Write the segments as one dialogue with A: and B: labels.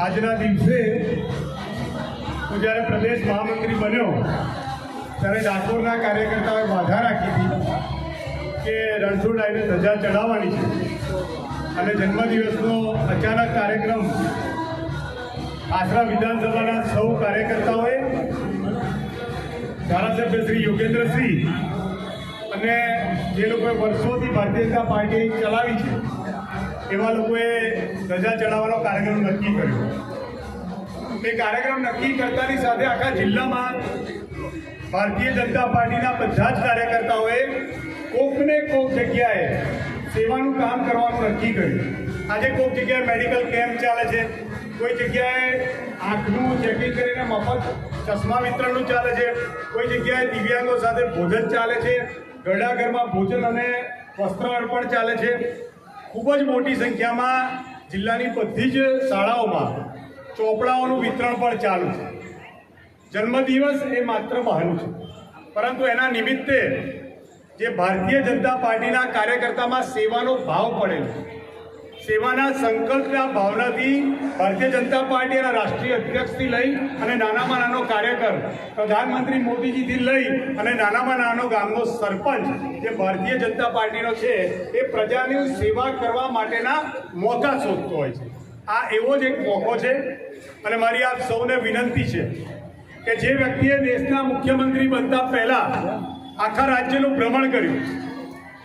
A: આજના દિવસે હું જ્યારે પ્રદેશ મહામંત્રી બન્યો ત્યારે ડાકોરના કાર્યકર્તાઓએ બાધા રાખી હતી કે રણછોડરાયને ધજા ચડાવવાની છે અને જન્મદિવસનો અચાનક કાર્યક્રમ આશરા વિધાનસભાના સૌ કાર્યકર્તાઓએ ધારાસભ્ય શ્રી યોગેન્દ્રસિંહ અને જે લોકોએ વર્ષોથી ભારતીય જનતા પાર્ટી ચલાવી છે એવા લોકોએ ધજા ચડાવવાનો કાર્યક્રમ નક્કી કર્યો. એ કાર્યક્રમ નક્કી કરતાની સાથે આખા જિલ્લામાં ભારતીય જનતા પાર્ટીના બધા જ કાર્યકર્તાઓએ કોકને કોક જગ્યાએ સેવાનું કામ કરવાનું નક્કી કર્યું. આજે કોઈક જગ્યાએ મેડિકલ કેમ્પ ચાલે છે, કોઈ જગ્યાએ આંખનું ચેકિંગ કરીને મફત ચશ્મા વિતરણનું ચાલે છે, કોઈ જગ્યાએ દિવ્યાંગો સાથે ભોજન ચાલે છે, ઘરડાઘરમાં ભોજન અને વસ્ત્ર અર્પણ ચાલે છે. ખૂબ જ મોટી સંખ્યામાં જિલ્લાની બધી જ શાળાઓમાં ચોપડાઓનું વિતરણ પણ ચાલુ છે. જન્મદિવસ એ માત્ર બહાનું છે, પરંતુ એના નિમિત્તે જે ભારતીય જનતા પાર્ટીના કાર્યકર્તામાં સેવાનો ભાવ પડેલો, સેવાના સંકલ્પના ભાવનાથી ભારતીય જનતા પાર્ટીના રાષ્ટ્રીય અધ્યક્ષથી લઈ અને નાનામાં નાનો કાર્યકર, પ્રધાનમંત્રી મોદીજીથી લઈ અને નાનામાં નાનો ગામનો સરપંચ જે ભારતીય જનતા પાર્ટીનો છે એ પ્રજાની સેવા કરવા માટેના મોકા શોધતો હોય છે. આ એવો જ એક મોકો છે અને મારી આપ સૌને વિનંતી છે કે જે વ્યક્તિએ દેશના મુખ્યમંત્રી બનતા પહેલા આખા રાજ્યનું ભ્રમણ કર્યું,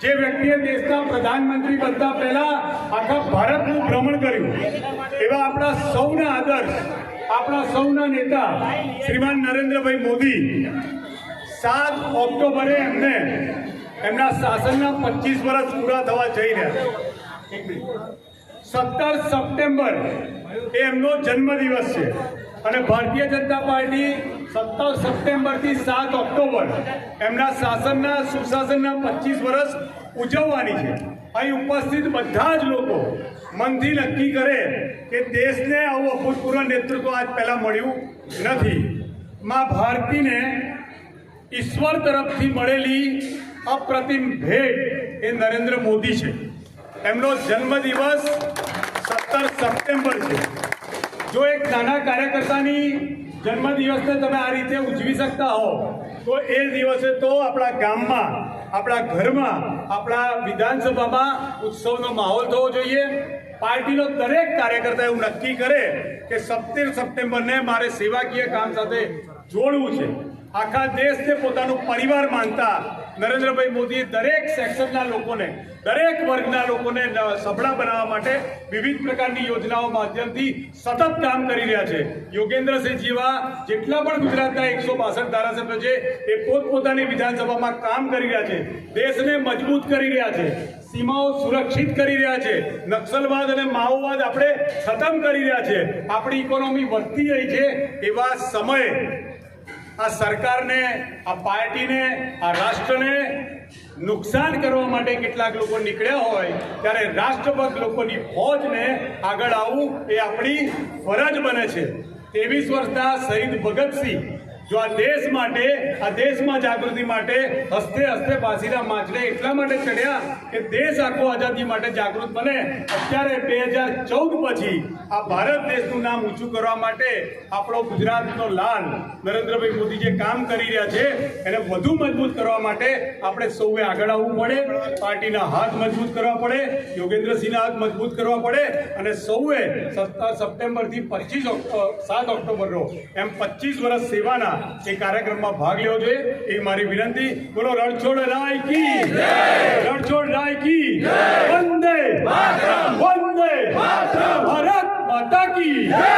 A: જે વ્યક્તિએ દેશના પ્રધાનમંત્રી બનતા પહેલા આખા ભારતનું ભ્રમણ કર્યું, એવા આપણા સૌના આદર્શ, આપણા સૌના નેતા શ્રીમાન નરેન્દ્રભાઈ મોદી 7 ઓક્ટોબરે એમના શાસનના 25 વર્ષ પૂરા થવા જઈ રહ્યા. 17 સપ્ટેમ્બર એ એમનો જન્મદિવસ છે અને ભારતીય જનતા પાર્ટી 17 સપ્ટેમ્બરથી 7 ઓક્ટોબર એમના શાસનના સુશાસનના 25 વર્ષ ઉજવવાની છે. અહીં ઉપસ્થિત બધા જ લોકો મનથી નક્કી કરે કે દેશને આવું અભૂતપૂર્વ નેતૃત્વ આજ પહેલાં મળ્યું નથી. માં ભારતીને ઈશ્વર તરફથી મળેલી અપ્રતિમ ભેટ એ નરેન્દ્ર મોદી છે. એમનો જન્મદિવસ 17 સપ્ટેમ્બર છે. જો એક નાના કાર્યકર્તાની જન્મદિવસને તમે આ રીતે ઉજવી શકતા હો તો એ દિવસે તો આપણા ગામમાં, આપણા ઘરમાં, આપણા વિધાનસભામાં ઉત્સવનો માહોલ થવો જોઈએ. પાર્ટીનો દરેક કાર્યકર્તા એવું નક્કી કરે કે 17 સપ્ટેમ્બરને મારે સેવાકીય કામ સાથે જોડવું છે. આખા દેશને પોતાનું પરિવાર માનતા નરેન્દ્રભાઈ મોદીએ દરેક સેક્શનના લોકોને, દરેક વર્ગના લોકોને સબળા બનાવવા માટે વિવિધ પ્રકારની યોજનાઓ માધ્યમથી સતત કામ કરી રહ્યા છે. યોગેન્દ્રસિંહ જેવા જેટલા પણ ગુજરાતના 162 ધારાસભ્યો છે એ પોતપોતાની વિધાનસભામાં કામ કરી રહ્યા છે, દેશને મજબૂત કરી રહ્યા છે, સીમાઓ સુરક્ષિત કરી રહ્યા છે, નક્સલવાદ અને માઓવાદ આપણે ખતમ કરી રહ્યા છે, આપણી ઇકોનોમી વધતી રહી છે. એવા સમયે આ સરકારને, આ પાર્ટીને, આ રાષ્ટ્રને નુકસાન કરવા માટે કેટલાક લોકો નીકળ્યા હોય ત્યારે રાષ્ટ્રભક્ત લોકોની ફોજને આગળ આવવું એ આપણી ફરજ બને છે. 23 વર્ષના શહીદ ભગતસિંહ જો આ દેશ માટે, આ દેશમાં જાગૃતિ માટે હસ્તે હસ્તે ફાંસીના માંચડે એટલા માટે ચડ્યા કે દેશ આખો આઝાદી માટે જાગૃત બને. અત્યારે 2014 પછી આ ભારત દેશનું નામ ઊંચું કરવા માટે આપણો ગુજરાતનો લાલ નરેન્દ્રભાઈ મોદી જે કામ કરી રહ્યા છે એને વધુ મજબૂત કરવા માટે આપણે સૌએ આગળ આવવું પડે. પાર્ટીના હાથ મજબૂત કરવા પડે, યોગેન્દ્રસિંહના હાથ મજબૂત કરવા પડે અને સૌએ 17 સપ્ટેમ્બરથી 7 ઓક્ટોબરનો એમ 25 વર્ષ સેવાના એ કાર્યક્રમમાં ભાગ લેવો જોઈએ એ મારી વિનંતી. બોલો રણછોડરાય કી જય, રણછોડરાય કી જય, વંદે માતરમ, વંદે માતરમ, ભારત માતા કી જય.